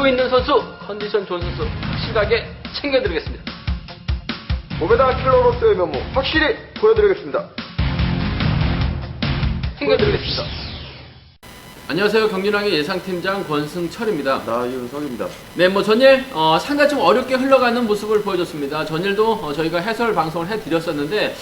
믿고 있는 선수, 컨디션 좋은 선수 확실하게 챙겨드리겠습니다. 몸에다 킬러로서의 면모 확실히 보여드리겠습니다. 챙겨드리겠습니다. 안녕하세요. 경륜왕의 예상팀장 권승철입니다. 나윤석입니다. 네, 전일 상당히 좀 어렵게 흘러가는 모습을 보여줬습니다. 전일도 저희가 해설 방송을 해드렸었는데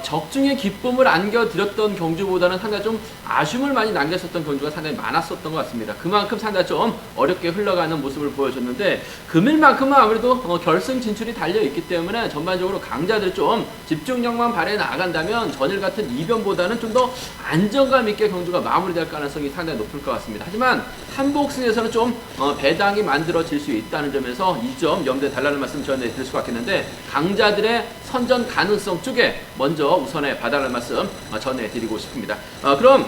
적중의 기쁨을 안겨드렸던 경주보다는 상당히 좀 아쉬움을 많이 남겼었던 경주가 상당히 많았었던 것 같습니다. 그만큼 상당히 좀 어렵게 흘러가는 모습을 보여줬는데 금일만큼은 아무래도 결승 진출이 달려있기 때문에 전반적으로 강자들이 좀 집중력만 발휘해 나간다면 전일 같은 이변보다는 좀 더 안정감 있게 경주가 마무리될 가능성이 상당히 높을 것 같습니다. 하지만 한복승에서는 좀 배당이 만들어질 수 있다는 점에서 이 점 염두에 달라는 말씀 전해드릴 수가 있겠는데 강자들의 선전 가능성 쪽에 먼저 우선에 봐달라는 말씀 전해드리고 싶습니다. 그럼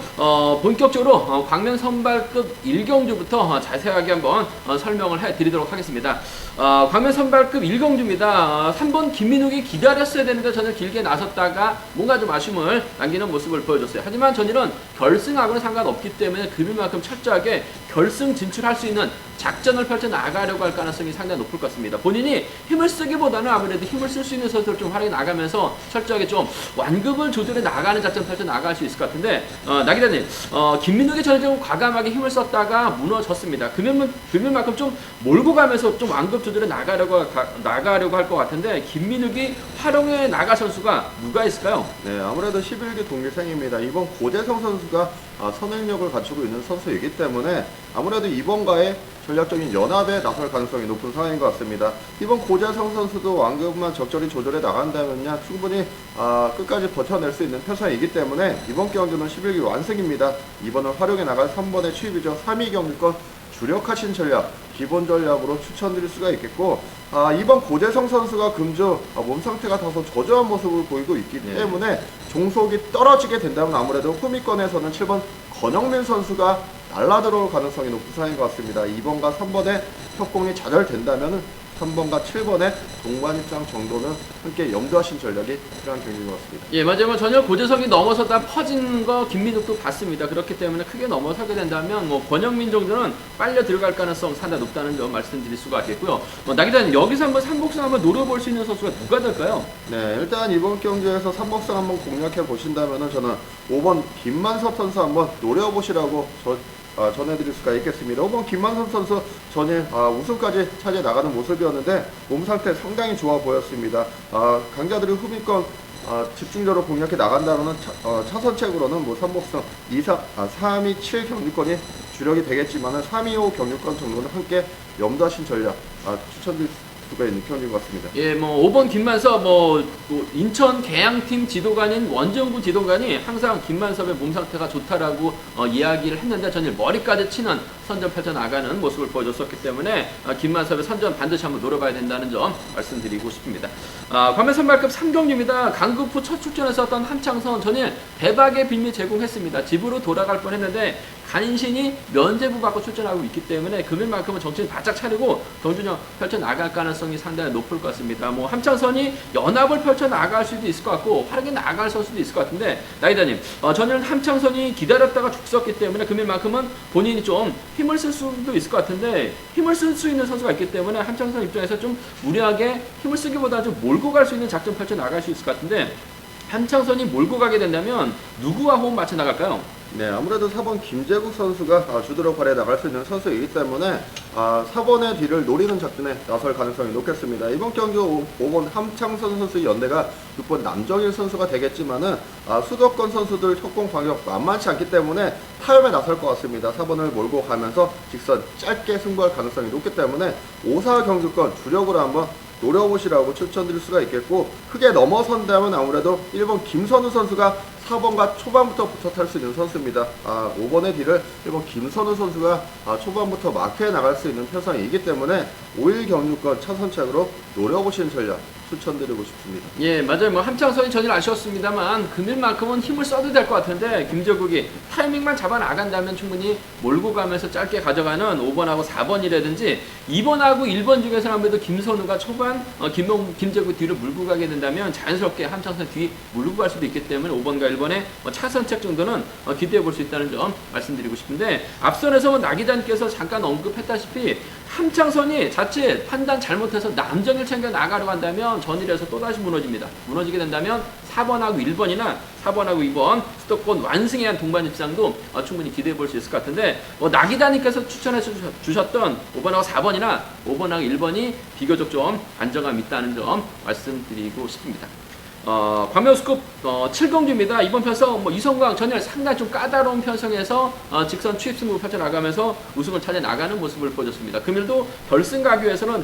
본격적으로 광명 선발급 1경주부터 자세하게 한번 설명을 해드리도록 하겠습니다. 광명 선발급 1경주입니다. 3번 김민욱이 기다렸어야 되는데 전일 길게 나섰다가 뭔가 좀 아쉬움을 남기는 모습을 보여줬어요. 하지만 전일은 결승하고는 상관없기 때문에 금일만큼 철저하게 결승 진출할 수 있는 작전을 펼쳐 나가려고 할 가능성이 상당히 높을 것 같습니다. 본인이 힘을 쓰기보다는 아무래도 힘을 쓸 수 있는 선수를 좀 활용해 나가면서 철저하게 좀 완급을 조절해 나가는 작전 펼쳐 나갈 수 있을 것 같은데 나기자님 김민욱이 전에 좀 과감하게 힘을 썼다가 무너졌습니다. 금일만큼 좀 몰고 가면서 좀 완급 조절해 나가려고 할 것 같은데 김민욱이 활용해 나갈 선수가 누가 있을까요? 네, 아무래도 11기 동기생입니다. 이번 고재성 선수가 선행력을 갖추고 있는 선수이기 때문에 아무래도 이번과의 전략적인 연합에 나설 가능성이 높은 상황인 것 같습니다. 이번 고재성 선수도 완급만 적절히 조절해 나간다면야 충분히 끝까지 버텨낼 수 있는 편성이기 때문에 이번 경주는 11기 완승입니다. 이번을 활용해 나갈 3번의 취입이죠. 3위 경주권 주력하신 전략, 기본 전략으로 추천드릴 수가 있겠고 이번 고재성 선수가 금주 몸 상태가 다소 저조한 모습을 보이고 있기 때문에 종속이 떨어지게 된다면 아무래도 후미권에서는 7번 권영민 선수가 날라들어올 가능성이 높은 상황인 것 같습니다. 2번과 3번의 협공이 좌절된다면 3번과 7번의 동반 입장 정도는 함께 염두하신 전략이 필요한 경기인 것 같습니다. 예, 맞아요. 전혀 고재석이 넘어서다 퍼진 거 김민욱도 봤습니다. 그렇기 때문에 크게 넘어서게 된다면 권영민 정도는 빨려 들어갈 가능성 상당히 높다는 점 말씀드릴 수가 있겠고요. 나기자님 여기서 한번 삼복승 한번 노려볼 수 있는 선수가 누가 될까요? 네, 일단 이번 경기에서 3복승 한번 공략해 보신다면은 저는 5번 김만섭 선수 한번 노려보시라고 전해드릴 수가 있겠습니다. 5번 김만섭 선수 전일 우승까지 차지해 나가는 모습이었는데 몸 상태 상당히 좋아 보였습니다. 강자들이 후미권 집중적으로 공략해 나간다면 차선책으로는 3복승 3, 2, 7 경주권이 주력이 되겠지만 3, 2, 5 경주권 정도는 함께 염두하신 전략 추천드릴 수가 있는 경기인 것 같습니다. 예, 5번 김만섭, 인천 계양팀 지도관인 원정부 지도관이 항상 김만섭의 몸 상태가 좋다라고 이야기를 했는데 전일 머리까지 치는 선전 펼쳐나가는 모습을 보여줬었기 때문에 김만섭의 선전 반드시 한번 노려봐야 된다는 점 말씀드리고 싶습니다. 광명 선발급 3경주입니다. 강급 후 첫 출전에서 어떤 함창선 전일 대박의 빌미 제공했습니다. 집으로 돌아갈 뻔했는데 간신히 면제부 받고 출전하고 있기 때문에 금일만큼은 정신을 바짝 차리고 경주력 펼쳐나갈 가능성이 상당히 높을 것 같습니다. 함창선이 연합을 펼쳐나갈 수도 있을 것 같고 활약해 나갈 선수도 있을 것 같은데 나이다님 저는 함창선이 기다렸다가 죽었기 때문에 금일만큼은 본인이 좀 힘을 쓸 수도 있을 것 같은데 힘을 쓸 수 있는 선수가 있기 때문에 함창선 입장에서 좀 무리하게 힘을 쓰기보다 좀 몰고 갈 수 있는 작전 펼쳐나갈 수 있을 것 같은데 함창선이 몰고 가게 된다면 누구와 호흡 맞춰 나갈까요? 네, 아무래도 4번 김재국 선수가 주도력 발휘해 나갈 수 있는 선수이기 때문에 4번의 뒤를 노리는 작전에 나설 가능성이 높겠습니다. 이번 경기 5번 함창선 선수의 연대가 6번 남정일 선수가 되겠지만은 수도권 선수들 협공 방역 만만치 않기 때문에 타협에 나설 것 같습니다. 4번을 몰고 가면서 직선 짧게 승부할 가능성이 높기 때문에 5사 경주권 주력으로 한번 노려보시라고 추천드릴 수가 있겠고 크게 넘어선다면 아무래도 1번 김선우 선수가 4번과 초반부터 붙어 탈 수 있는 선수입니다. 5번의 뒤를 1번 김선우 선수가 초반부터 마크해 나갈 수 있는 편성이기 때문에 5일 경주권 차선책으로 노려보시는 전략 추천드리고 싶습니다. 예, 맞아요. 함창선이 전일 아쉬웠습니다만 금일만큼은 힘을 써도 될 것 같은데 김재국이 타이밍만 잡아 나간다면 충분히 몰고 가면서 짧게 가져가는 5번하고 4번이라든지 2번하고 1번 중에서는 아무래도 김선우가 초반 김재국 뒤를 물고 가게 된다면 자연스럽게 함창선 뒤 물고 갈 수도 있기 때문에 5번과 1번의 차선책 정도는 기대해 볼 수 있다는 점 말씀드리고 싶은데, 앞선에서 나기자님께서 잠깐 언급했다시피 함창선이 자칫 판단 잘못해서 남정일 챙겨 나가려고 한다면 전일에서 또다시 무너집니다. 무너지게 된다면 4번하고 1번이나 4번하고 2번 수도권 완승에 대한 동반 입상도 충분히 기대해 볼 수 있을 것 같은데, 나기자님께서 추천해 주셨던 5번하고 4번이나 5번하고 1번이 비교적 좀 안정감 있다는 점 말씀드리고 싶습니다. 광명스급 7경주입니다. 이번 편성 이성광 전일 상당히 좀 까다로운 편성에서 직선 추입 승부 펼쳐나가면서 우승을 찾아 나가는 모습을 보여줬습니다. 금일도 결승 가기 위해서는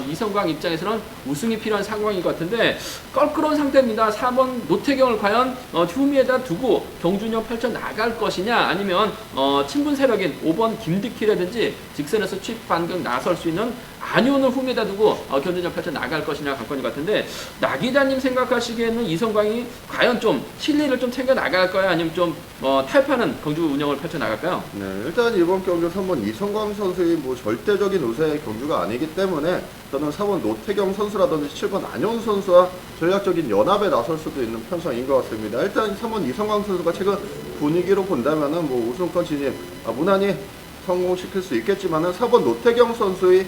이성광 입장에서는 우승이 필요한 상황인 것 같은데, 껄끄러운 상태입니다. 4번 노태경을 과연 후미에다 두고 경준형 펼쳐나갈 것이냐, 아니면 친분 세력인 5번 김득희라든지 직선에서 추입 반경 나설 수 있는 안효은을 후미에다 두고 경준형 펼쳐나갈 것이냐 관건인 것 같은데, 나기자님 생각하시기에는 이성광이 과연 좀 실리를 좀 챙겨 나갈까요? 아니면 좀 탈파는 경주 운영을 펼쳐 나갈까요? 네, 일단 이번 경주 3번 이성광 선수의 절대적인 우세의 경주가 아니기 때문에 저는 4번 노태경 선수라든지 7번 안효은 선수와 전략적인 연합에 나설 수도 있는 편성인 것 같습니다. 일단 3번 이성광 선수가 최근 분위기로 본다면은 우승권 진입 무난히 성공시킬 수 있겠지만은 4번 노태경 선수의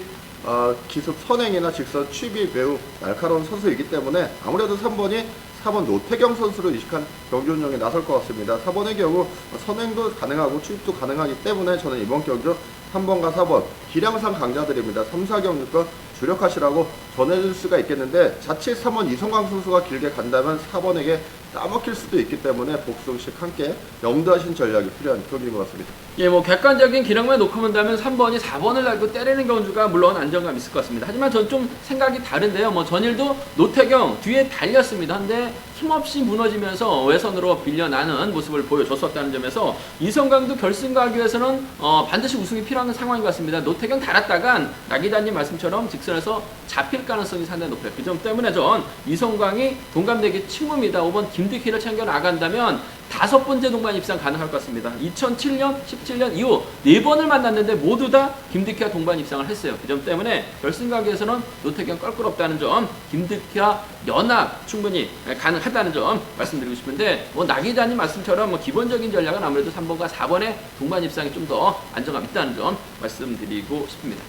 기습 선행이나 직선 취입이 매우 날카로운 선수이기 때문에 아무래도 3번이 4번 노태경 선수로 이식한 경주 운영에 나설 것 같습니다. 4번의 경우 선행도 가능하고 취입도 가능하기 때문에 저는 이번 경주 3번과 4번 기량상 강자들입니다. 3, 4경주권 주력하시라고 전해줄 수가 있겠는데, 자칫 3번 이성광 선수가 길게 간다면 4번에게 따먹힐 수도 있기 때문에 복승식 함께 염두하신 전략이 필요한 경기인 것 같습니다. 예, 객관적인 기량만 놓고 본다면 3번이 4번을 날고 때리는 경주가 물론 안정감 있을 것 같습니다. 하지만 전 좀 생각이 다른데요. 전일도 노태경 뒤에 달렸습니다. 한데 힘없이 무너지면서 외선으로 빌려나는 모습을 보여줬었다는 점에서 이성광도 결승 가기 위해서는 반드시 우승이 필요한 상황인 것 같습니다. 노태경 달았다간 나기자님 말씀처럼 직선에서 잡힐 가능성이 상당히 높아요. 그 점 때문에 전 이성광이 동갑내기 친구입니다. 5번 김득희를 챙겨 나간다면 5번째 동반 입상 가능할 것 같습니다. 2007년, 17년 이후 4번을 만났는데 모두 다 김득희와 동반 입상을 했어요. 그 점 때문에 결승 가기 위해서는 노태경 껄끄럽다는 점, 김득희와 연합 충분히 가능하다는 점 말씀드리고 싶은데, 나기자님 말씀처럼 기본적인 전략은 아무래도 3번과 4번의 동반 입상이 좀 더 안정감 있다는 점 말씀드리고 싶습니다.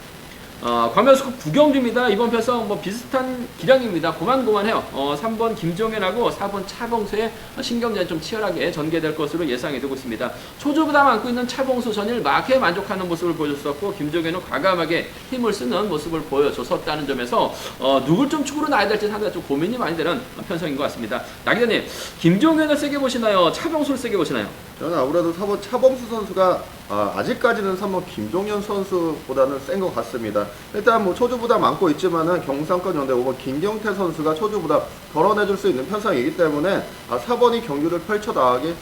광명스급 9경주입니다. 이번 편성 비슷한 기량입니다. 고만고만해요. 3번 김종현하고 4번 차봉수의 신경전이 좀 치열하게 전개될 것으로 예상이 되고 있습니다. 초조부담 안고 있는 차봉수 전일 막에 만족하는 모습을 보여줬었고, 김종현은 과감하게 힘을 쓰는 모습을 보여줬었다는 점에서 누굴 좀 축으로 놔야 될지 상당히 좀 고민이 많이 되는 편성인 것 같습니다. 나기자님, 김종현을 세게 보시나요? 차봉수를 세게 보시나요? 저는 아무래도 4번 차범수 선수가 아직까지는 3번 김종현 선수보다는 센 것 같습니다. 일단 초주부담 안고 있지만은 경상권 연대 5번 김경태 선수가 초주부담 덜어내줄 수 있는 편성이기 때문에 4번이 경주를 펼쳐나가기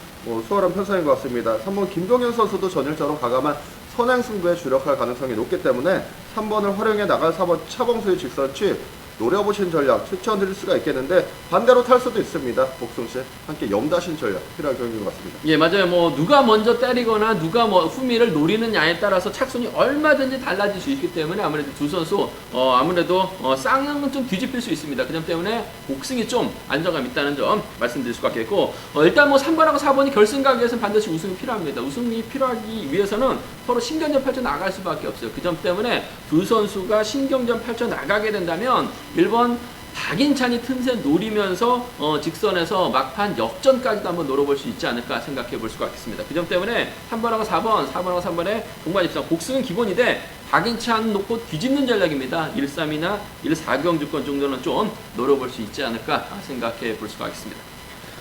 수월한 편성인 것 같습니다. 3번 김종현 선수도 전일처럼 과감한 선행 승부에 주력할 가능성이 높기 때문에 3번을 활용해 나갈 4번 차범수의 직선 취입 노려보신 전략 추천드릴 수가 있겠는데, 반대로 탈 수도 있습니다. 복승시 함께 염다신 전략 필요한 경기인 것 같습니다. 예, 맞아요. 누가 먼저 때리거나 누가 후미를 노리느냐에 따라서 착순이 얼마든지 달라질 수 있기 때문에 아무래도 두 선수 아무래도 쌍은 좀 뒤집힐 수 있습니다. 그 점 때문에 복승이 좀 안정감 있다는 점 말씀드릴 수가 있겠고, 일단 3번하고 4번이 결승 가기 위해서는 반드시 우승이 필요합니다. 우승이 필요하기 위해서는 서로 신경전 펼쳐 나갈 수밖에 없어요. 그 점 때문에 두 선수가 신경전 펼쳐 나가게 된다면 1번 박인찬이 틈새 노리면서 직선에서 막판 역전까지도 한번 노려볼 수 있지 않을까 생각해 볼 수가 있겠습니다. 그 점 때문에 3번하고 4번, 4번하고 3번의 동반 입상, 복승은 기본인데 박인찬 놓고 뒤집는 전략입니다. 1-3이나 1-4경주권 정도는 좀 노려볼 수 있지 않을까 생각해 볼 수가 있습니다.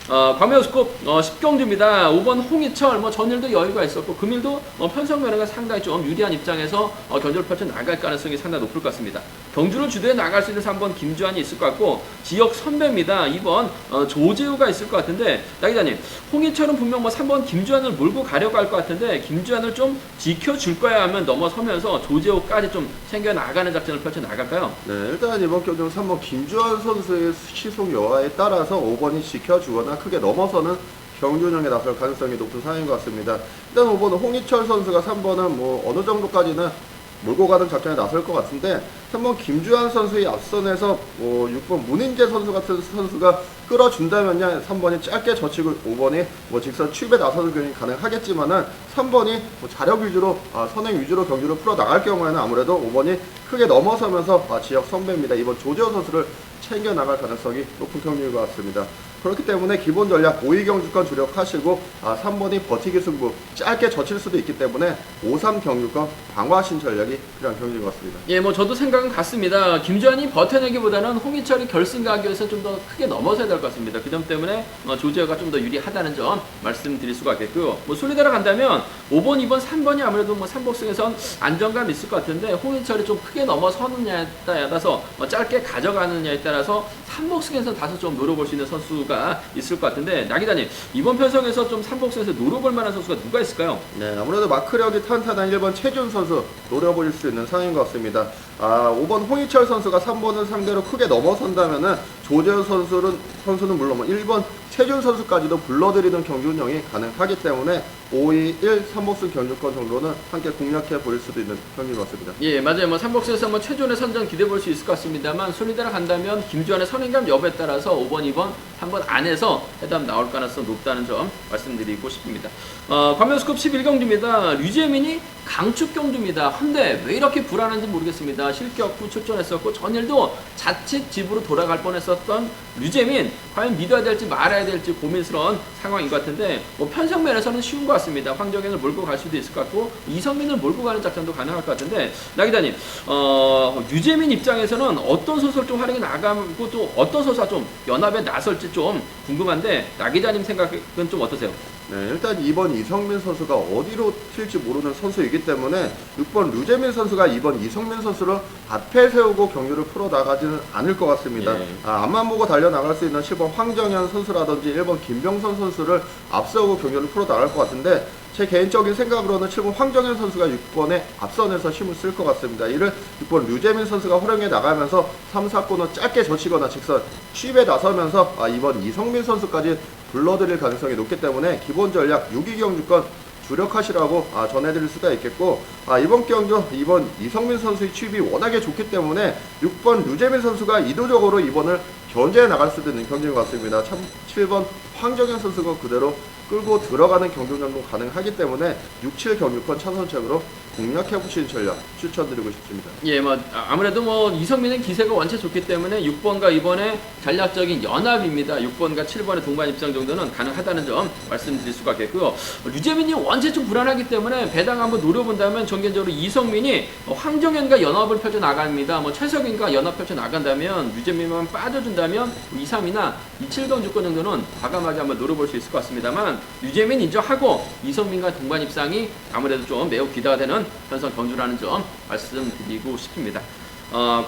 광명스급 10경주입니다. 5번 홍희철 전일도 여유가 있었고 금일도 편성 면허가 상당히 좀 유리한 입장에서 견주를 펼쳐 나갈 가능성이 상당히 높을 것 같습니다. 경주를 주도해 나갈 수 있는 3번 김주환이 있을 것 같고, 지역 선배입니다. 2번 조재우가 있을 것 같은데, 나기자님, 홍희철은 분명 3번 김주환을 몰고 가려고 할 것 같은데 김주환을 좀 지켜줄 거야 하면 넘어서면서 조재우까지 좀 챙겨 나가는 작전을 펼쳐 나갈까요? 네, 일단 이번 경주는 3번 김주환 선수의 시속 여하에 따라서 5번이 지켜주거나 크게 넘어서는 경주 운영에 나설 가능성이 높은 상황인 것 같습니다. 일단 5번은 홍희철 선수가 3번은 어느 정도까지는 몰고 가는 작전에 나설 것 같은데, 3번 김주환 선수의 앞선에서 6번 문인재 선수 같은 선수가 끌어준다면요 3번이 짧게 젖히고 5번이 직선 추입에 나서는 경기 가능하겠지만은 3번이 자력 위주로 선행 위주로 경기를 풀어 나갈 경우에는 아무래도 5번이 크게 넘어서면서 지역 선배입니다. 이번 조재호 선수를 챙겨 나갈 가능성이 높은 경기인 것 같습니다. 그렇기 때문에 기본 전략 5위 경주권 주력하시고 3번이 버티기 승부 짧게 젖힐 수도 있기 때문에 5-3 경주권 방어하신 전략이 필요한 경기인 것 같습니다. 예, 뭐 저도 생각은 같습니다. 김주환이 버텨내기보다는 홍희철이 결승 가기 위해서 좀 더 크게 넘어서야 될 것 같습니다. 그 점 때문에 조재호가 좀 더 유리하다는 점 말씀드릴 수가 있겠고요. 뭐 순위대로 간다면 5번, 2번, 3번이 아무래도 뭐 3복승에선 안정감 있을 것 같은데 홍희철이 좀 크게 넘어서느냐에 따라서 짧게 가져가느냐에 따라서 3복승에서 다소 좀 노려볼 수 있는 선수가 있을 것 같은데 나기자님 이번 편성에서 좀 3복승에서 노려볼 만한 선수가 누가 있을까요? 네, 아무래도 마크력이 탄탄한 1번 최준 선수 노려볼 수 있는 상황인 것 같습니다. 5번 홍희철 선수가 3번을 상대로 크게 넘어선다면은 조재호 선수는 물론 1번 최준 선수까지도 불러들이는 경기 운영이 가능하기 때문에 5-2-1 3복승 경주권 정도는 함께 공략해 보일 수도 있는 경기인 것 같습니다. 예, 맞아요. 뭐 3복승에서 뭐 최준의 선전 기대해 볼 수 있을 것 같습니다만 순위대로 간다면 김주환의 선행감 여부에 따라서 5번, 2번, 3번 안에서 해담 나올 가능성 높다는 점 말씀드리고 싶습니다. 관면스컵 11경주입니다. 류재민이 강축 경주입니다. 근데 왜 이렇게 불안한지 모르겠습니다. 실격 후 출전했었고 전일도 자칫 집으로 돌아갈 뻔했었던 류재민 과연 믿어야 될지 말아야 될지 고민스러운 상황인 것 같은데 뭐 편성면에서는 쉬운 것 같습니다. 황정현을 몰고 갈 수도 있을 것 같고 이성민을 몰고 가는 작전도 가능할 것 같은데 나기자님 류재민 입장에서는 어떤 선수를 좀 활용해 나가고 또 어떤 선수가 좀 연합에 나설지 좀 궁금한데 나기자님 생각은 좀 어떠세요? 네, 일단 2번 이성민 선수가 어디로 튈지 모르는 선수이기 때문에 6번 류재민 선수가 2번 이성민 선수를 앞에 세우고 경기를 풀어나가지는 않을 것 같습니다. 예. 앞만 보고 달려나갈 수 있는 7번 황정현 선수라든지 1번 김병선 선수를 앞세우고 경기를 풀어나갈 것 같은데 제 개인적인 생각으로는 7번 황정현 선수가 6번에 앞선에서 힘을 쓸 것 같습니다. 이를 6번 류재민 선수가 활용해 나가면서 3, 4코너 짧게 젖히거나 직선 취입에 나서면서 2번 이성민 선수까지 불러들일 가능성이 높기 때문에 기본 전략 6위 경주권 주력하시라고 전해드릴 수가 있겠고 이번 경주 2번 이성민 선수의 취입이 워낙에 좋기 때문에 6번 류재민 선수가 이도적으로 2번을 견제해 나갈 수도 있는 경기인 것 같습니다. 7번 황정현 선수가 그대로 끌고 들어가는 경기 운영도 가능하기 때문에 6, 7 경주권 차선책으로 공략해보시는 전략 추천드리고 싶습니다. 예, 뭐 아무래도 뭐 이성민은 기세가 원체 좋기 때문에 6번과 2번의 전략적인 연합입니다. 6번과 7번의 동반 입장 정도는 가능하다는 점 말씀드릴 수가 있겠고요. 류재민이 원체 좀 불안하기 때문에 배당 한번 노려본다면 전개적으로 이성민이 황정현과 연합을 펼쳐 나갑니다. 뭐 최석인과 연합 펼쳐 나간다면 류재민만 빠져준다면 2, 3이나 2, 7경 주권 정도는 과감하게 한번 노려볼 수 있을 것 같습니다만 류재민 인정하고 이성민과 동반 입상이 아무래도 좀 매우 기대가 되는 편성 경주라는 점 말씀드리고 싶습니다.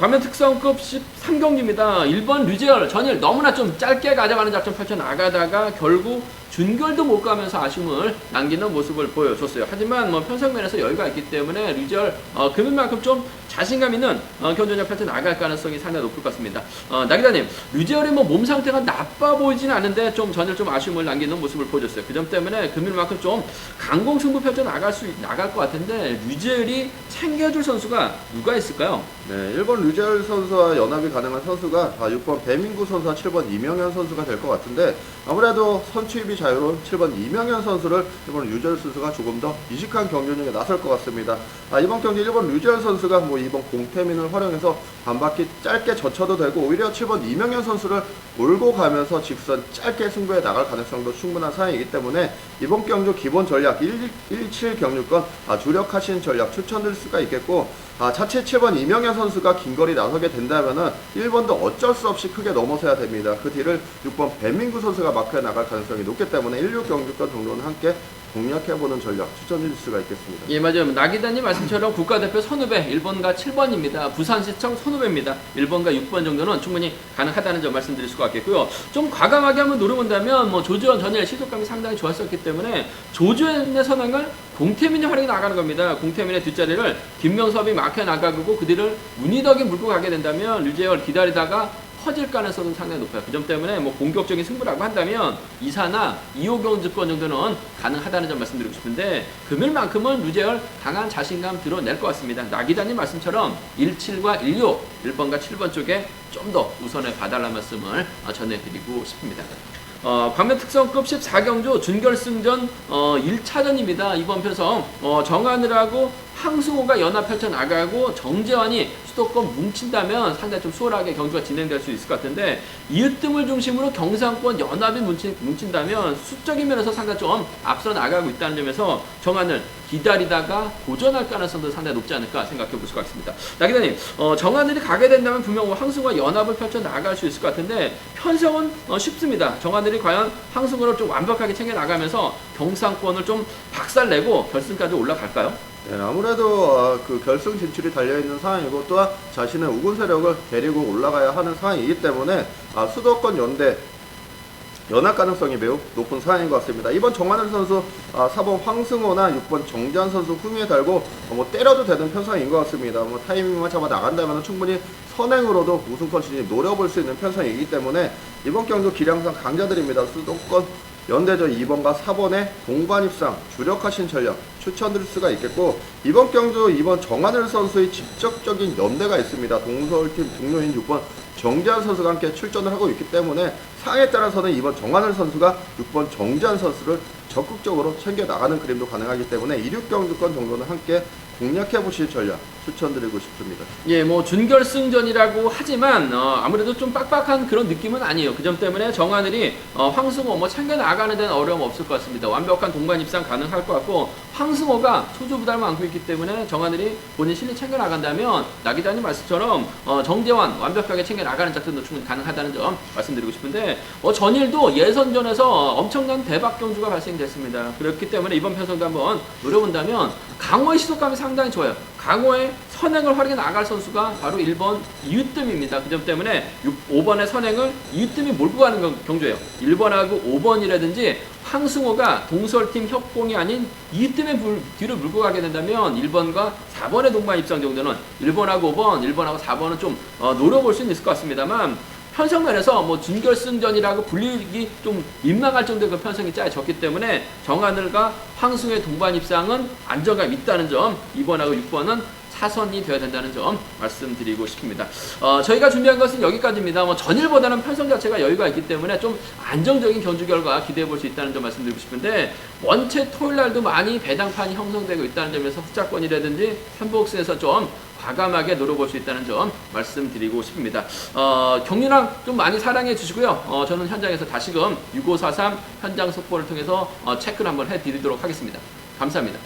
관면 특성급 13경기입니다. 1번 류재열 전일 너무나 좀 짧게 가져가는 작전 펼쳐 나가다가 결국 준결도 못 가면서 아쉬움을 남기는 모습을 보여줬어요. 하지만 뭐 편성면에서 여유가 있기 때문에 류재열 금일만큼 좀 자신감 있는 경전력 펼쳐 나갈 가능성이 상당히 높을 것 같습니다. 나기자님 류재열의 뭐 몸 상태가 나빠 보이지는 않은데 좀 전일 좀 아쉬움을 남기는 모습을 보여줬어요. 그 점 때문에 금일만큼 좀 강공승부 펼쳐 나갈 것 같은데 류재열이 챙겨줄 선수가 누가 있을까요? 네, 1번 류재열 선수와 연합이 가능한 선수가 6번 배민구 선수와 7번 이명현 선수가 될 것 같은데 아무래도 선취입이 자유로운 7번 이명현 선수를 1번 류재열 선수가 조금 더 이식한 경기 운영에 나설 것 같습니다. 이번 경기 1번 류재열 선수가 2번 공태민을 활용해서 반바퀴 짧게 젖혀도 되고 오히려 7번 이명현 선수를 몰고 가면서 직선 짧게 승부에 나갈 가능성도 충분한 상황이기 때문에 이번 경주 기본 전략 1-7 경주권 주력하신 전략 추천드릴 수가 있겠고 자칫 7번 이명현 선수가 긴 거리 나서게 된다면은 1번도 어쩔 수 없이 크게 넘어서야 됩니다. 그 뒤를 6번 배민구 선수가 마크해 나갈 가능성이 높기 때문에 1-6 경주권 정도는 함께 공략해보는 전략 추천드릴 수가 있겠습니다. 예, 맞아요. 나기단님 말씀처럼 국가대표 선후배 1번과 7번입니다. 부산시청 선후배입니다. 1번과 6번 정도는 충분히 가능하다는 점 말씀드릴 수가 있겠고요. 좀 과감하게 한번 노려본다면 뭐 조주현 전일 시속감이 상당히 좋았었기 때문에 조주현의 선행을 공태민이 활용해 나가는 겁니다. 공태민의 뒷자리를 김명섭이 막혀 나가고 그 뒤를 문희덕이 물고 가게 된다면 류재열 기다리다가 터질 가능성은 상당히 높아요. 그 점 때문에 뭐 공격적인 승부라고 한다면 2사나 2호 경주권 정도는 가능하다는 점 말씀드리고 싶은데 금일만큼은 류재열 강한 자신감 드러낼 것 같습니다. 나기자님 말씀처럼 17과 16, 1번과 7번 쪽에 좀 더 우선을 봐달라는 말씀을 전해드리고 싶습니다. 광명 특성급 14경주 준결승전 1차전입니다. 이번 편성 정하늘하고 황승호가 연합 펼쳐 나가고 정재환이 수도권 뭉친다면 상당히 좀 수월하게 경주가 진행될 수 있을 것 같은데 이으뜸을 중심으로 경상권 연합이 뭉친다면 수적인 면에서 상당히 좀 앞서 나가고 있다는 점에서 정하늘 기다리다가 도전할 가능성도 상당히 높지 않을까 생각해 볼 수가 있습니다. 나기자님, 정하늘이 가게 된다면 분명 황승호와 연합을 펼쳐 나갈 수 있을 것 같은데 편성은 쉽습니다. 정하늘이 과연 황승호를 좀 완벽하게 챙겨 나가면서 경상권을 좀 박살내고 결승까지 올라갈까요? 네, 아무래도 그 결승 진출이 달려있는 상황이고 또한 자신의 우군 세력을 데리고 올라가야 하는 상황이기 때문에 수도권 연대 연합 가능성이 매우 높은 상황인 것 같습니다. 이번 정하늘 선수 4번 황승호나 6번 정재환 선수 후미에 달고 뭐 때려도 되는 편성인 것 같습니다. 뭐 타이밍만 잡아 나간다면 충분히 선행으로도 우승권 진입 노려볼 수 있는 편성이기 때문에 이번 경주 기량상 강자들입니다. 수도권 연대전 2번과 4번의 동반 입상 주력하신 전략 추천드릴 수가 있겠고 이번 경주 이번 정하늘 선수의 직접적인 연대가 있습니다. 동서울팀 동료인 6번 정재환 선수가 함께 출전을 하고 있기 때문에 상에 따라서는 이번 정하늘 선수가 6번 정재환 선수를 적극적으로 챙겨 나가는 그림도 가능하기 때문에 26경주권 정도는 함께 공략해 보실 전략 추천드리고 싶습니다. 예, 뭐 준결승전이라고 하지만 아무래도 좀 빡빡한 그런 느낌은 아니에요. 그 점 때문에 정하늘이 황승호 뭐 챙겨 나가는 데는 어려움 없을 것 같습니다. 완벽한 동반 입상 가능할 것 같고 황승호가 초조 부담을 안고 있기 때문에 정하늘이 본인 실력 챙겨 나간다면 나기자님 말씀처럼 정재환 완벽하게 챙겨 나가는 작전도 충분히 가능하다는 점 말씀드리고 싶은데 전일도 예선전에서 엄청난 대박 경주가 발생됐습니다. 그렇기 때문에 이번 편성도 한번 노려본다면 강호의 시속감이 상당히 좋아요. 강호의 선행을 활용해 나갈 선수가 바로 1번 이으뜸입니다. 그 점 때문에 5번의 선행을 이으뜸이 몰고 가는 경주예요. 1번하고 5번이라든지 황승호가 동설팀 협공이 아닌 이으뜸의 뒤로 물고 가게 된다면 1번과 4번의 동반 입상 정도는 1번하고 5번, 1번하고 4번은 좀 노려볼 수는 있을 것 같습니다만 편성면에서 뭐 준결승전이라고 불리기 좀 민망할 정도의 그 편성이 짜여졌기 때문에 정하늘과 황승호의 동반 입상은 안정감이 있다는 점 2번하고 6번은 차선이 되어야 된다는 점 말씀드리고 싶습니다. 저희가 준비한 것은 여기까지입니다. 뭐 전일보다는 편성 자체가 여유가 있기 때문에 좀 안정적인 경주 결과 기대해 볼 수 있다는 점 말씀드리고 싶은데 원체 토요일 날도 많이 배당판이 형성되고 있다는 점에서 후자권이라든지 3복승에서 좀 과감하게 노려볼 수 있다는 점 말씀드리고 싶습니다. 경륜왕 좀 많이 사랑해 주시고요. 저는 현장에서 다시금 6543 현장 속보를 통해서 체크를 한번 해드리도록 하겠습니다. 감사합니다.